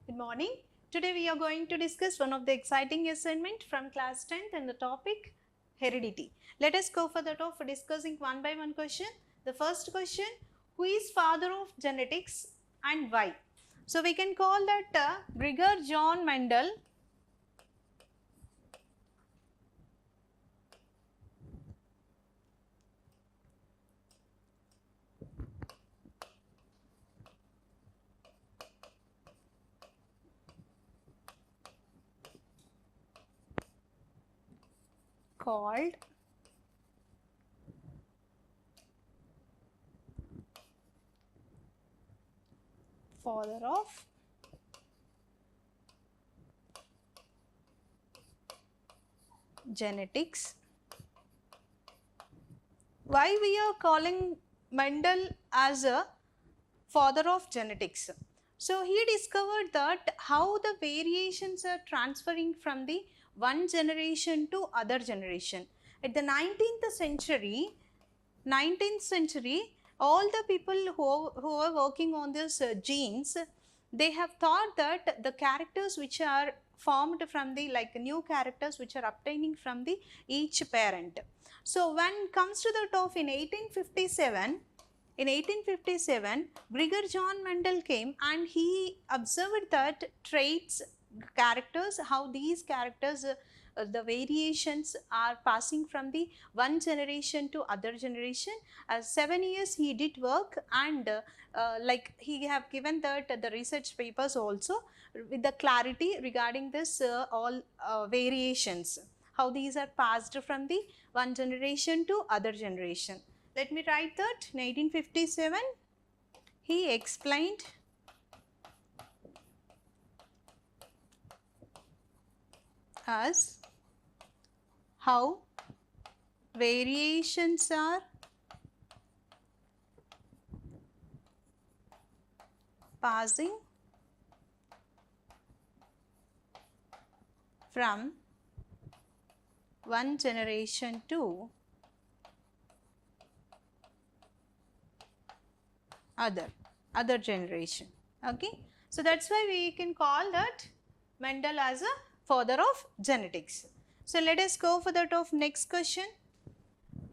Good morning. Today we are going to discuss one of the exciting assignment from class 10th and the topic heredity. Let us go for the top for discussing one by one question. The first question, who is father of genetics and why? So we can call that Gregor John Mendel. Called father of genetics. Why we are calling Mendel as a father of genetics? So he discovered that how the variations are transferring from the one generation to other generation. At the 19th century, all the people who are working on this genes, they have thought that the characters which are formed from the new characters which are obtaining from the each parent. So when comes to the top in 1857, Gregor John Mendel came and he observed that traits, characters, how these characters, the variations are passing from the one generation to other generation. 7 years he did work and he have given that the research papers also with the clarity regarding this all variations, how these are passed from the one generation to other generation. Let me write that in 1857 he explained us how variations are passing from one generation to other generation. Okay, so that's why we can call that Mendel as a father of genetics. So let us go for that of next question.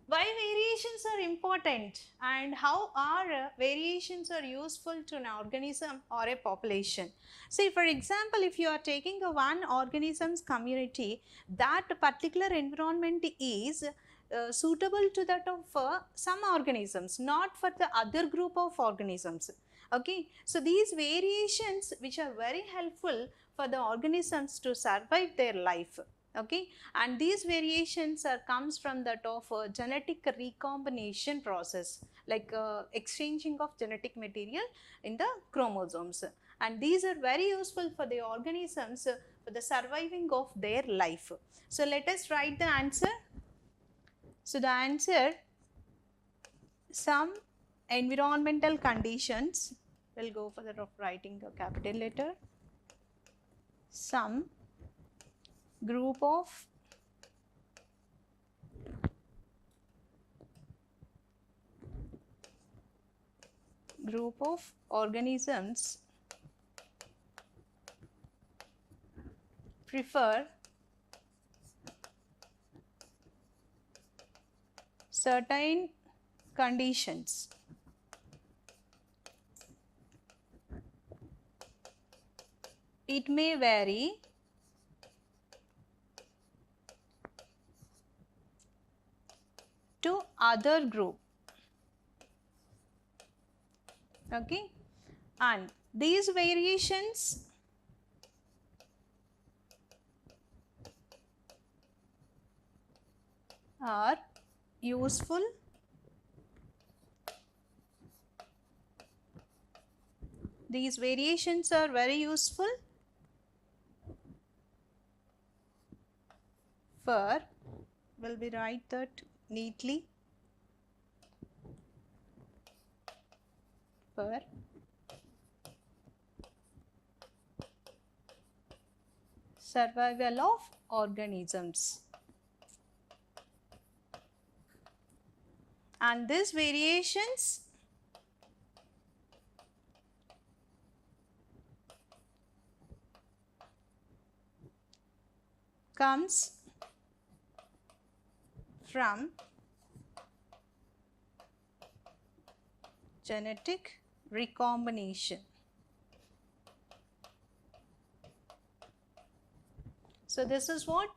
Why variations are important and how are variations are useful to an organism or a population? See, for example, if you are taking a one organism's community, that particular environment is suitable to that of some organisms, not for the other group of organisms. Okay, so these variations which are very helpful for the organisms to survive their life. Okay, and these variations are comes from that of genetic recombination process, like exchanging of genetic material in the chromosomes, and these are very useful for the organisms for the surviving of their life. So let us write the answer. So the answer, some environmental conditions, we'll go for the writing a capital letter, some group of organisms prefer certain conditions. It may vary to other group. Okay, and these variations are useful very useful for, will be write that neatly, for survival of organisms. And these variations comes from genetic recombination. So this is what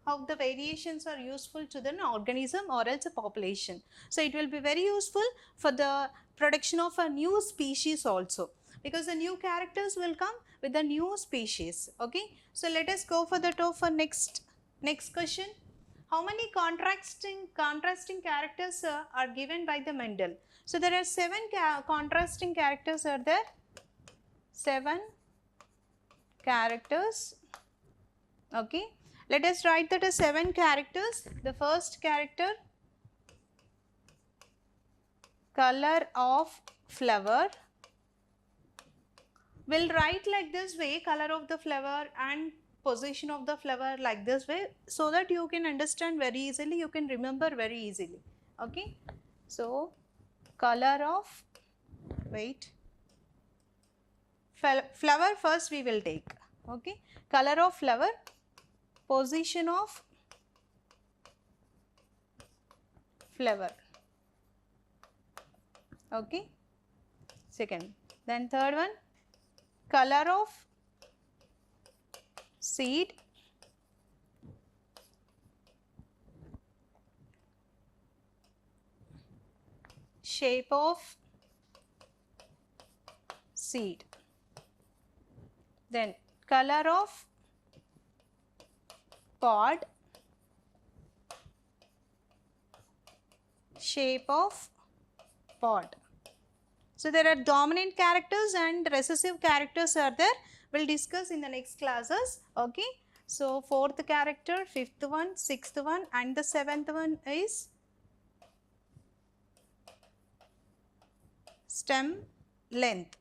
how the variations are useful to the organism or else a population. So it will be very useful for the production of a new species also, because the new characters will come with the new species. Okay. So let us go for the next question. How many contrasting characters are given by the Mendel? So there are 7 contrasting characters are there. 7 characters. Okay. Let us write that as 7 characters. The first character, color of flower. We'll write like this way, color of the flower and position of the flower like this way, so that you can understand very easily, you can remember very easily. Okay. So, color of, flower first we will take. Okay. Color of flower, position of flower. Okay. Second. Then third one, color of seed, shape of seed. Then color of pod, shape of pod. So there are dominant characters and recessive characters are there. We'll discuss in the next classes. Okay. So fourth character, fifth one, sixth one, and the seventh one is stem length.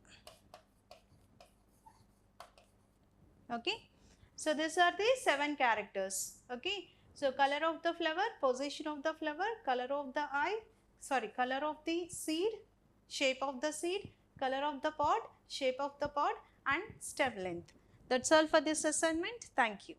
Okay. So these are the 7 characters. Okay. So color of the flower, position of the flower, color of the color of the seed, shape of the seed, color of the pod, shape of the pod, and stem length. That's all for this assignment. Thank you.